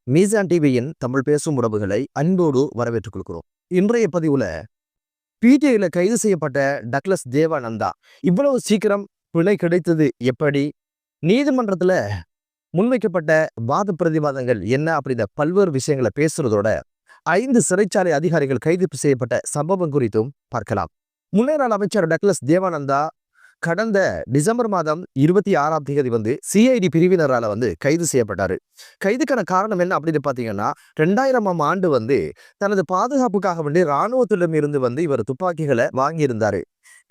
மீசான் டிவியின் தமிழ் பேசும் உறவுகளை அன்போடு வரவேற்றுக் கொள்கிறோம். இன்றைய பதிவுல பிடிஐல கைது செய்யப்பட்ட டக்ளஸ் தேவானந்தா இவ்வளவு சீக்கிரம் பிழை கிடைத்தது எப்படி, நீதிமன்றத்துல முன்வைக்கப்பட்ட வாத பிரதிவாதங்கள் என்ன அப்படின்ற பல்வேறு விஷயங்களை பேசுறதோட 5 சிறைச்சாலை அதிகாரிகள் கைது செய்யப்பட்ட சம்பவம் குறித்தும் பார்க்கலாம். முன்னாள் அமைச்சர் டக்ளஸ் தேவானந்தா கடந்த டிசம்பர் மாதம் 26ஆம் தேதி சிஐடி பிரிவினரால கைது செய்யப்பட்டாரு. கைதுக்கான காரணம் என்ன அப்படின்னு பாத்தீங்கன்னா, 2000ஆம் ஆண்டு தனது பாதுகாப்புக்காக இராணுவத்திடம் இருந்து இவர் துப்பாக்கிகளை வாங்கியிருந்தாரு.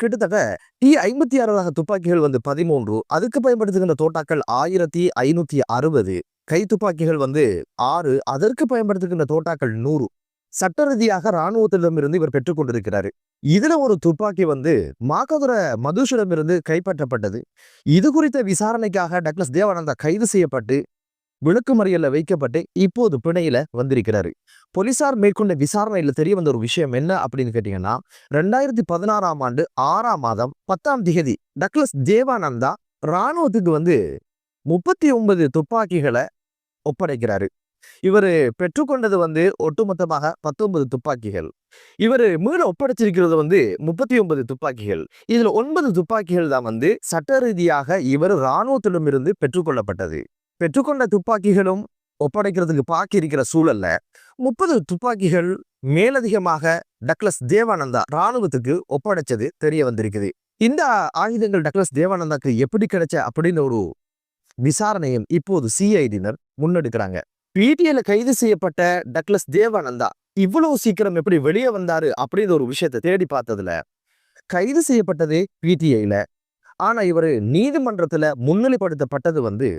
கிட்டத்தட்ட T56 ரக துப்பாக்கிகள் 13, அதுக்கு பயன்படுத்துகின்ற தோட்டாக்கள் 1560, கை துப்பாக்கிகள் 6, அதற்கு பயன்படுத்துகின்ற தோட்டாக்கள் 100 சட்ட ரீதியாக இராணுவத்திடமிருந்து இவர் பெற்றுக் கொண்டிருக்கிறாரு. இதுல ஒரு துப்பாக்கி மாகதுர மதுஷிடமிருந்து கைப்பற்றப்பட்டது. இது குறித்த விசாரணைக்காக டக்ளஸ் தேவானந்தா கைது செய்யப்பட்டு விளக்குமறியல்ல வைக்கப்பட்டு இப்போது பிணையில வந்திருக்கிறாரு. போலீசார் மேற்கொண்ட விசாரணையில தெரிய வந்த ஒரு விஷயம் என்ன அப்படின்னு கேட்டீங்கன்னா, 2016ஆம் ஆண்டு 6ஆம் மாதம் 10ஆம் தேதி டக்ளஸ் தேவானந்தா இராணுவத்துக்கு 39 துப்பாக்கிகளை ஒப்படைக்கிறாரு. இவர் பெற்றுக்கொண்டது ஒட்டுமொத்தமாக 19 துப்பாக்கிகள். இவர் மீள ஒப்படைச்சிருக்கிறது 39 துப்பாக்கிகள். இதுல 9 துப்பாக்கிகள் தான் சட்ட ரீதியாக இவர் இராணுவத்திடமிருந்து பெற்றுக்கொள்ளப்பட்டது. பெற்றுக்கொண்ட துப்பாக்கிகளும் ஒப்படைக்கிறதுக்கு பாக்கி இருக்கிற சூழல்ல 30 துப்பாக்கிகள் மேலதிகமாக டக்ளஸ் தேவானந்தா இராணுவத்துக்கு ஒப்படைச்சது தெரிய வந்திருக்குது. இந்த ஆயுதங்கள் டக்ளஸ் தேவானந்தாக்கு எப்படி கிடைச்ச அப்படின்னு ஒரு விசாரணையும் இப்போது சிஐடியினர் முன்னெடுக்கிறாங்க. பிடிஐல கைது செய்யப்பட்ட டக்ளஸ் தேவானந்தா இவ்வளவு சீக்கிரம் எப்படி வெளியே வந்தாரு அப்படின்னு ஒரு விஷயத்தை தேடி பார்த்ததுல கைது செய்யப்பட்டது பிடிஐல. ஆனா இவர் நீதிமன்றத்துல முன்னிலைப்படுத்தப்பட்டது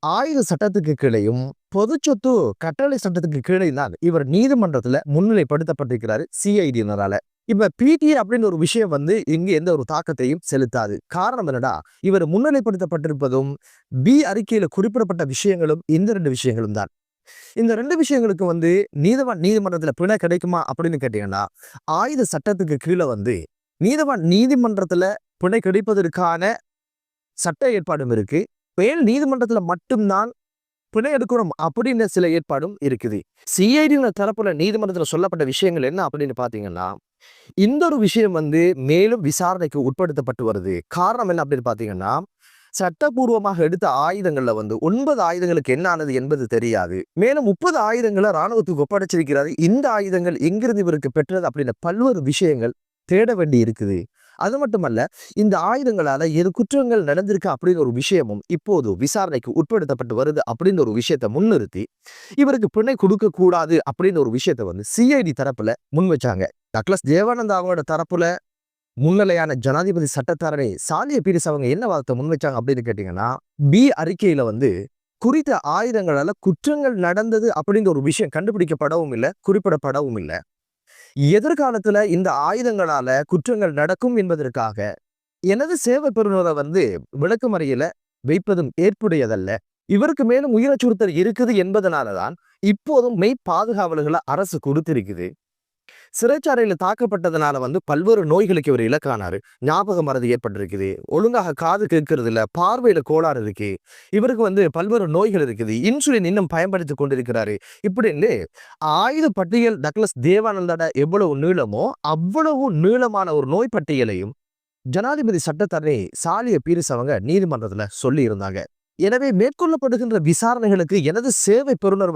ஆயுத சட்டத்துக்கு கீழையும் பொது சொத்து கட்டளை சட்டத்துக்கு கீழே தான் இவர் நீதிமன்றத்துல முன்னிலைப்படுத்தப்பட்டிருக்கிறாரு சிஐடியினரால. இப்ப பிடிஐ அப்படின்னு ஒரு விஷயம் இங்கு எந்த ஒரு தாக்கத்தையும் செலுத்தாது. காரணம் என்னடா, இவர் முன்னிலைப்படுத்தப்பட்டிருப்பதும் பி அறிக்கையில குறிப்பிடப்பட்ட விஷயங்களும் இந்த 2 விஷயங்களும் தான். இந்த 2 விஷயங்களுக்கு நீதிமன்றத்துல பிணை கிடைக்குமா அப்படின்னு கேட்டீங்கன்னா, ஆயுத சட்டத்துக்கு கீழே நீதிமன்றத்துல பிணை கிடைப்பதற்கான சட்ட ஏற்பாடும் இருக்கு. மேல் நீதிமன்றத்துல மட்டும்தான் பிணை எடுக்கணும் அப்படின்னு சில ஏற்பாடும் இருக்குது. சிஐடி தரப்புல நீதிமன்றத்துல சொல்லப்பட்ட விஷயங்கள் என்ன அப்படின்னு பாத்தீங்கன்னா, இந்த ஒரு விஷயம் மேலும் விசாரணைக்கு உட்படுத்தப்பட்டு வருது. காரணம் என்ன அப்படின்னு பாத்தீங்கன்னா, சட்டபூர்வமாக எடுத்த ஆயுதங்கள்ல 9 ஆயுதங்களுக்கு என்ன ஆனது என்பது தெரியாது. மேலும் 30 ஆயுதங்களை இராணுவத்துக்கு ஒப்படைச்சிருக்கிறாரு. இந்த ஆயுதங்கள் எங்கிருந்து இவருக்கு பெற்றது அப்படின்னு பல்வேறு விஷயங்கள் தேட வேண்டி இருக்குது. அது மட்டுமல்ல, இந்த ஆயுதங்களால எது குற்றங்கள் நடந்திருக்கு அப்படின்னு ஒரு விஷயமும் இப்போது விசாரணைக்கு உட்படுத்தப்பட்டு வருது அப்படின்னு ஒரு விஷயத்தை முன்னிறுத்தி இவருக்கு பிணை கொடுக்க கூடாது அப்படின்னு ஒரு விஷயத்தை சிஐடி தரப்புல முன் வச்சாங்க. டக்ளஸ் தேவானந்தாவோட தரப்புல முன்னிலையான ஜனாதிபதி சட்டத்தரணி சாலிய பீரிஸ் அவங்க என்ன வாதத்தை முன் வச்சாங்க அப்படின்னு கேட்டீங்கன்னா, பி அறிக்கையில குறித்த ஆயுதங்களால குற்றங்கள் நடந்தது அப்படின்ற ஒரு விஷயம் கண்டுபிடிக்கப்படவும் இல்லை, குறிப்பிடப்படவும் இல்லை. எதிர்காலத்துல இந்த ஆயுதங்களால குற்றங்கள் நடக்கும் என்பதற்காக எனது சேவை பெறுநரை விளக்குமறியல வைப்பதும் ஏற்புடையதல்ல. இவருக்கு மேலும் உயிர் அச்சுறுத்தல் இருக்குது என்பதனாலதான் இப்போதும் மெய் பாதுகாவலர்களை அரசு கொடுத்திருக்குது. சிறைச்சாலையில தாக்கப்பட்டதுனால பல்வேறு நோய்களுக்கு இவர் இலக்கானாரு. ஞாபக மறதி ஏற்பட்டிருக்குது, ஒழுங்காக காது கேட்கறது இல்ல, பார்வையில கோளாறு இருக்கு, இவருக்கு பல்வேறு நோய்கள் இருக்குது, இன்சுலின் இன்னும் பயன்படுத்தி கொண்டிருக்கிறாரு. இப்படின்னு ஆயுத பட்டியல் டக்ளஸ் தேவானந்தோட எவ்வளவு நீளமோ அவ்வளவு நீளமான ஒரு நோய் பட்டியலையும் ஜனாதிபதி சட்டத்தரணி சாலிய பீரிஸ் அவங்க நீதிமன்றத்துல சொல்லி இருந்தாங்க. எனவே மேற்கொள்ளப்படுகின்ற விசாரணைகளுக்கு எனது சேவை பெறுநர்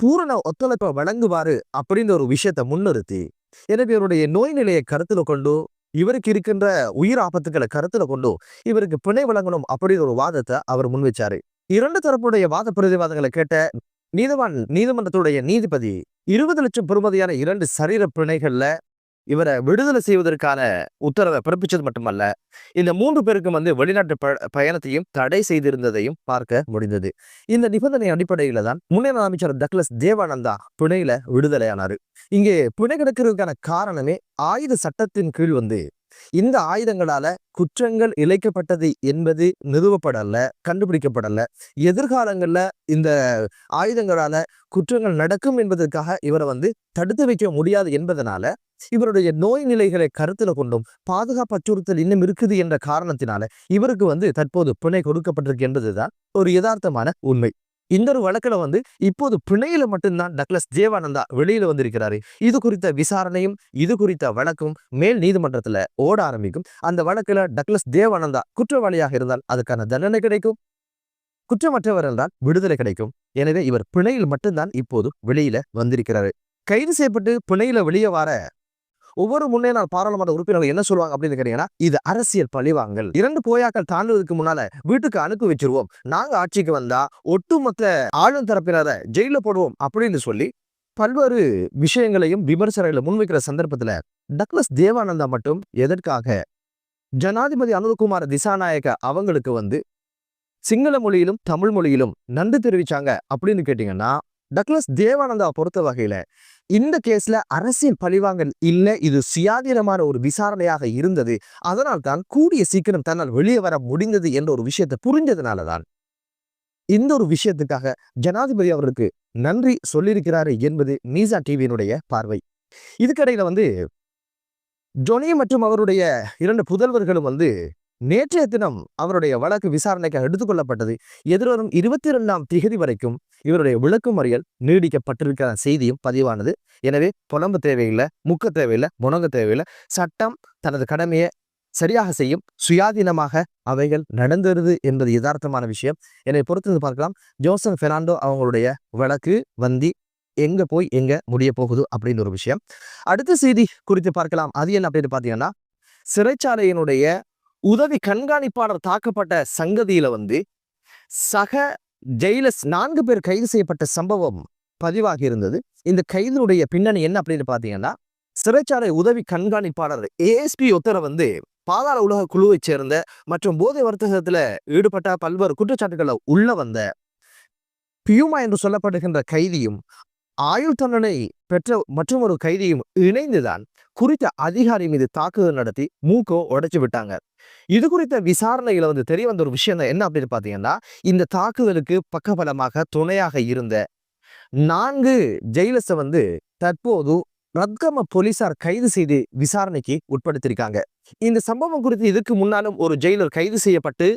பூரண ஒத்துழைப்பை வழங்குவாரு அப்படின்ற ஒரு விஷயத்தை முன்னிறுத்தி, எனவே இவருடைய நோய் நிலையை கருத்துல கொண்டு இவருக்கு இருக்கின்ற உயிர் ஆபத்துக்களை கருத்துல கொண்டு இவருக்கு பிணை வழங்கணும் அப்படின்ற ஒரு வாதத்தை அவர் முன்வச்சாரு. 2 தரப்புடைய வாத பிரதிவாதங்களை கேட்ட நீதிமன்றத்துடைய நீதிபதி 20 லட்சம் பெறுமதியான 2 சரீர பிணைகள்ல இவரை விடுதலை செய்வதற்கான உத்தரவை பிறப்பிச்சது மட்டுமல்ல, இந்த 3 பேருக்கும் வெளிநாட்டு பயணத்தையும் தடை செய்திருந்ததையும் பார்க்க முடிந்தது. இந்த நிபந்தனை அடிப்படையில தான் முன்னாள் அமைச்சர் டக்ளஸ் தேவானந்தா பிணையில விடுதலையானாரு. இங்கே பிணை கிடக்கிறதுக்கான காரணமே ஆயுத சட்டத்தின் கீழ் இந்த ஆயுதங்களால குற்றங்கள் இழைக்கப்பட்டது என்பது நிறுவப்படல, கண்டுபிடிக்கப்படல. எதிர்காலங்கள்ல இந்த ஆயுதங்களால குற்றங்கள் நடக்கும் என்பதற்காக இவரை தடுத்து வைக்க முடியாது என்பதனால இவருடைய நோய் நிலைகளை கருத்துல கொண்டும் பாதுகாப்பு அச்சுறுத்தல் இன்னும் இருக்குது என்ற காரணத்தினால இவருக்கு தற்போது பிணை கொடுக்கப்பட்டிருக்கு என்பதுதான் ஒரு யதார்த்தமான உண்மை. இந்த ஒரு வழக்குல வந்து இப்போது பிணையில மட்டும்தான் டக்ளஸ் தேவானந்தா வெளியில வந்திருக்கிறாரு. இது குறித்த விசாரணையும் இது குறித்த வழக்கும் மேல் நீதிமன்றத்துல ஓட ஆரம்பிக்கும். அந்த வழக்குல டக்ளஸ் தேவானந்தா குற்றவாளியாக இருந்தால் அதுக்கான தண்டனை கிடைக்கும், குற்றமற்றவர் என்றால் விடுதலை கிடைக்கும். எனவே இவர் பிணையில் மட்டும்தான் இப்போது வெளியில வந்திருக்கிறாரு. கைது செய்யப்பட்டு பிணையில வெளியே வர ஒவ்வொரு முன்னேநாள் பாராளுமன்ற உறுப்பினர்கள் என்ன சொல்லுவாங்க அப்படின்னு கேட்டீங்கன்னா, இது அரசியல் பழிவாங்கல். 2 போயாக்கள் தாண்டுவதற்கு முன்னால வீட்டுக்கு அனுப்பி வச்சிருவோம், நாங்க ஆட்சிக்கு வந்தா ஒட்டுமொத்த ஆளும் தரப்பினரை ஜெயில போடுவோம் அப்படின்னு சொல்லி பல்வேறு விஷயங்களையும் விமர்சனங்களை முன்வைக்கிற சந்தர்ப்பத்துல டக்ளஸ் தேவானந்தா மட்டும் எதற்காக ஜனாதிபதி அனுரகுமார திசாநாயக்க அவங்களுக்கு வந்து சிங்கள மொழியிலும் தமிழ் மொழியிலும் நன்றி தெரிவிச்சாங்க அப்படின்னு கேட்டீங்கன்னா, டக்ளஸ் தேவானந்தா பொறுத்த வகையில இந்த கேஸ்ல அரசியல் பழிவாங்கல் இல்ல, இது சுயாதீனமான ஒரு விசாரணையாக இருந்தது, அதனால் தான் கூடிய சீக்கிரம் தன்னால் வெளியே வர முடிந்தது என்ற ஒரு விஷயத்தை புரிஞ்சதுனாலதான் இந்த ஒரு விஷயத்துக்காக ஜனாதிபதி அவருக்கு நன்றி சொல்லியிருக்கிறாரு என்பது மீசா டிவியினுடைய பார்வை. இதுக்கடையில வந்து ஜொனி மற்றும் அவருடைய 2 புதல்வர்களும் வந்து நேற்றைய தினம் அவருடைய வழக்கு விசாரணைக்காக எடுத்துக்கொள்ளப்பட்டது. எதிர்வரும் 22ஆம் திகதி வரைக்கும் இவருடைய விளக்குமறியல் நீடிக்கப்பட்டிருக்கிற செய்தியும் பதிவானது. எனவே புலம்பு தேவையில்லை, முக்க தேவையில்லை, முனங்க தேவையில்லை. சட்டம் தனது கடமையை சரியாக செய்யும், சுயாதீனமாக அவைகள் நடந்துருது என்பது யதார்த்தமான விஷயம். என்னை பொறுத்தது பார்க்கலாம். ஜோசப் பெர்னாண்டோ அவங்களுடைய வழக்கு வந்து எங்க போய் எங்க முடிய போகுது அப்படின்னு ஒரு விஷயம். அடுத்த செய்தி குறித்து பார்க்கலாம். அது என்ன அப்படின்னு பார்த்தீங்கன்னா, சிறைச்சாலையினுடைய உதவி கண்காணிப்பாளர் தாக்கப்பட்ட சங்கதியில வந்து சக ஜெயிலர்ஸ் 4 பேர் கைது செய்யப்பட்ட சம்பவம் பதிவாகி இருந்தது. இந்த கைதினுடைய பின்னணி என்ன அப்படின்னு பார்த்தீங்கன்னா, சிறைச்சாலை உதவி கண்காணிப்பாளர் ஏஎஸ்பி உத்தரவு வந்து பாதாள உலக குழுவை சேர்ந்த மற்றும் போதை வர்த்தகத்துல ஈடுபட்ட பல்வேறு குற்றச்சாட்டுகளை உள்ள வந்த பியூமா என்று சொல்லப்படுகின்ற கைதியும் ஆயுள் தண்டனை பெற்ற மற்றும் ஒரு கைதியும் இணைந்துதான் குறித்த அதிகாரி மீது தாக்குதல் நடத்தி மூக்கோ உடைச்சு விட்டாங்க. இது குறித்த விசாரணையில வந்து தெரிய வந்த ஒரு விஷயம் என்ன அப்படின்னு பாத்தீங்கன்னா, இந்த தாக்குதலுக்கு பக்கபலமாக துணையாக இருந்த 4 ஜெயிலர்ஸை வந்து தற்போது ரத்கம போலீசார் கைது செய்து விசாரணைக்கு உட்படுத்தியிருக்காங்க. இந்த சம்பவம் குறித்து இதுக்கு முன்னாலும் ஒரு ஜெயிலர் கைது செய்யப்பட்டு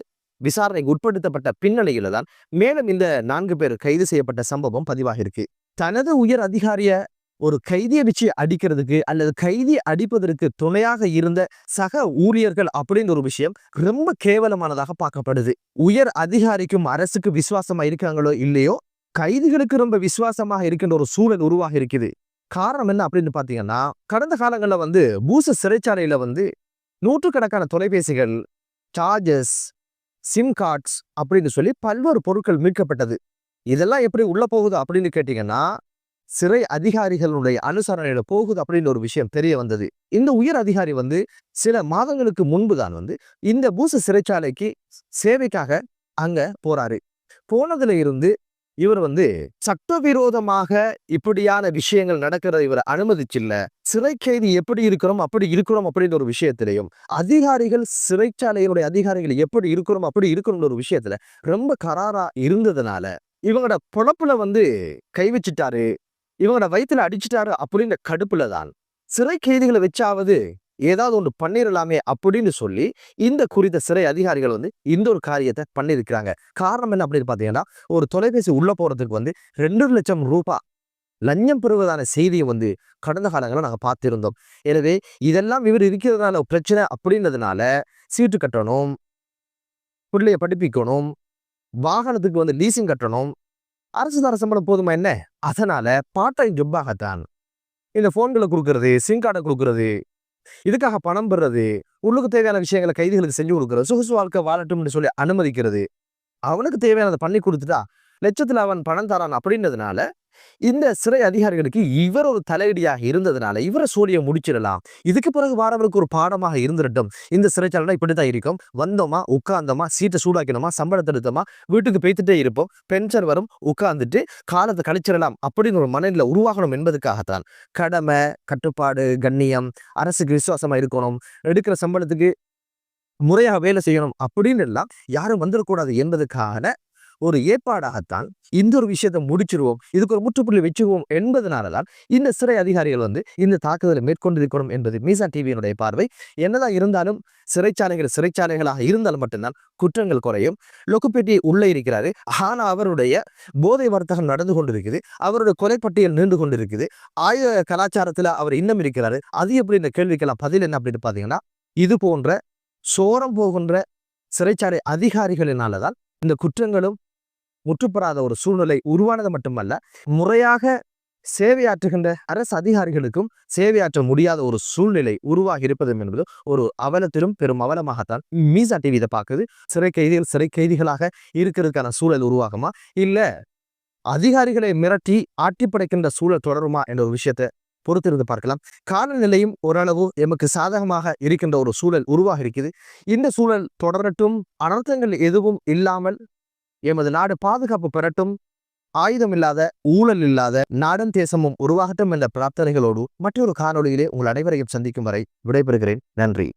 விசாரணைக்கு உட்படுத்தப்பட்ட பின்னணியில தான் மேலும் இந்த 4 பேர் கைது செய்யப்பட்ட சம்பவம் பதிவாக இருக்கு. தனது உயர் அதிகாரிய ஒரு கைதியை வச்சு அடிக்கிறதுக்கு அல்லது கைதி அடிப்பதற்கு துணையாக இருந்த சக ஊழியர்கள் அப்படின்னு ஒரு விஷயம் ரொம்ப கேவலமானதாக பார்க்கப்படுது. உயர் அதிகாரிக்கும் அரசுக்கு விசுவாசமா இருக்காங்களோ இல்லையோ, கைதிகளுக்கு ரொம்ப விசுவாசமாக இருக்கின்ற ஒரு சூழல் உருவாக இருக்குது. காரணம் என்ன அப்படின்னு பாத்தீங்கன்னா, கடந்த காலங்களில் வந்து பூச சிறைச்சாலையில வந்து நூற்றுக்கணக்கான தொலைபேசிகள், சார்ஜஸ், சிம் கார்ட்ஸ் அப்படின்னு சொல்லி பல்வேறு பொருட்கள் மீட்கப்பட்டது. இதெல்லாம் எப்படி உள்ள போகுது அப்படின்னு கேட்டீங்கன்னா, சிறை அதிகாரிகளுடைய அனுசரணையில போகுது அப்படின்னு ஒரு விஷயம் தெரிய வந்தது. இந்த உயர் அதிகாரி வந்து சில மாதங்களுக்கு முன்பு தான் வந்து இந்த பூச சிறைச்சாலைக்கு சேவைக்காக அங்க போறாரு. போனதுல இருந்து இவர் வந்து சட்டவிரோதமாக இப்படியான விஷயங்கள் நடக்கிறத இவர் அனுமதிச்சில்ல, சிறை கைதி எப்படி இருக்கிறோம் அப்படி இருக்கிறோம் அப்படின்ற ஒரு விஷயத்திலையும், அதிகாரிகள் சிறைச்சாலையினுடைய அதிகாரிகள் எப்படி இருக்கிறோம் அப்படி இருக்கணும்ன்ற ஒரு விஷயத்துல ரொம்ப கராரா இருந்ததுனால இவங்களோட பொழப்புல வந்து கை வச்சுட்டாரு, இவங்களோட வயிற்றுல அடிச்சுட்டாரு அப்படின்ற கடுப்புல தான் சிறை கைதிகளை வச்சாவது ஏதாவது ஒன்று பண்ணிடலாமே அப்படின்னு சொல்லி இந்த குறித்த சிறை அதிகாரிகள் வந்து இந்த ஒரு காரியத்தை பண்ணியிருக்கிறாங்க. காரணம் என்ன அப்படின்னு பார்த்தீங்கன்னா, ஒரு தொலைபேசி உள்ள போறதுக்கு வந்து 2 லட்சம் ரூபாய் லஞ்சம் பெறுவதான செய்தியை வந்து கடந்த காலங்களில் நாங்கள் பார்த்திருந்தோம். எனவே இதெல்லாம் இவர் இருக்கிறதுனால பிரச்சனை அப்படின்றதுனால சீட்டு கட்டணும், பிள்ளைய படிப்பிக்கணும், வாகனத்துக்கு வந்து லீசிங் கட்டணும், அரசு தர சம்பளம் போதுமா என்ன? அதனால பார்ட் டைம் ஜப்பாகத்தான் இந்த போன்களை கொடுக்கறது, சிம் கார்டை கொடுக்கறது, இதுக்காக பணம் பெறுறது, உள்ளுக்கு தேவையான விஷயங்களை கைதிகளுக்கு செஞ்சு கொடுக்கறது, சொகுசு வாழ்க்கை வாழட்டும்னு சொல்லி அனுமதிக்கிறது, அவனுக்கு தேவையானதை பண்ணி கொடுத்துட்டா லட்சத்துல அவன் பணம் தரான் அப்படின்றதுனால இந்த சிறை அதிகாரிகளுக்கு இவர் ஒரு தலையடியாக இருந்ததுனால இவரை சோழியை முடிச்சிடலாம், இதுக்கு பிறகு வாரவருக்கு ஒரு பாடமாக இருந்துடட்டும், இந்த சிறைச்சாலை இப்படித்தான் இருக்கும், வந்தோமா உட்கார்ந்தோமா சீட்டை சூடாக்கணுமா சம்பளத்தை எடுத்தோமா வீட்டுக்கு பேத்துட்டே இருப்போம், பென்ஷன் வரும் உட்கார்ந்துட்டு காலத்தை கழிச்சிடலாம் அப்படின்னு ஒரு மனநிலை உருவாகணும் என்பதற்காகத்தான் கடமை, கட்டுப்பாடு, கண்ணியம், அரசுக்கு விசுவாசமா இருக்கணும், எடுக்கிற சம்பளத்துக்கு முறையாக வேலை செய்யணும் அப்படின்னு எல்லாம் யாரும் வந்துடக்கூடாது என்பதற்கான ஒரு ஏற்பாடாகத்தான் இந்த ஒரு விஷயத்தை முடிச்சிருவோம், இதுக்கு ஒரு முற்றுப்புள்ளி வச்சுருவோம் என்பதனாலதான் இந்த சிறை அதிகாரிகள் இந்த தாக்குதலை மேற்கொண்டிருக்கணும் என்பது மீசான் டிவியினுடைய பார்வை. என்னதான் இருந்தாலும் சிறைச்சாலைகளாக இருந்தால் மட்டும்தான் குற்றங்கள் குறையும். லொக்குப்பேட்டி உள்ளே இருக்கிறாரு, ஆனா அவருடைய போதை வர்த்தகம் நடந்து கொண்டிருக்குது, அவருடைய கொலைப்பட்டியல் நீண்டு கொண்டிருக்குது, ஆயுத கலாச்சாரத்துல அவர் இன்னும் இருக்கிறாரு. அது எப்படி? இந்த கேள்விக்கெல்லாம் பதில் என்ன அப்படின்னு பாத்தீங்கன்னா, இது போன்ற சோரம் போகின்ற சிறைச்சாலை அதிகாரிகளினாலதான் இந்த குற்றங்களும் முற்றுப்பெறாத ஒரு சூழ்நிலை உருவானது மட்டுமல்ல, முறையாக சேவையாற்றுகின்ற அரசு அதிகாரிகளுக்கும் சேவையாற்ற முடியாத ஒரு சூழ்நிலை உருவாகி இருப்பது என்பது ஒரு அவலத்திலும் பெரும் அவலமாகத்தான் மீசா டிவி இதை பார்க்குது. சிறை கைதிகளாக இருக்கிறதுக்கான சூழல் உருவாகுமா, இல்ல அதிகாரிகளை மிரட்டி ஆட்டி படைக்கின்ற சூழல் தொடருமா என்ற ஒரு விஷயத்தை பொறுத்திருந்து பார்க்கலாம். காலநிலையும் ஓரளவு எமக்கு சாதகமாக இருக்கின்ற ஒரு சூழல் உருவாக இருக்குது. இந்த சூழல் தொடரட்டும், அனர்த்தங்கள் எதுவும் இல்லாமல் எமது நாடு பாதுகாப்பு பெறட்டும், ஆயுதம் இல்லாத, ஊழல் இல்லாத நாடும் தேசமும் உருவாகட்டும் என்ற பிரார்த்தனைகளோடு மற்றொரு காணொளியிலே உங்கள் அனைவரையும் சந்திக்கும் வரை விடைபெறுகிறேன். நன்றி.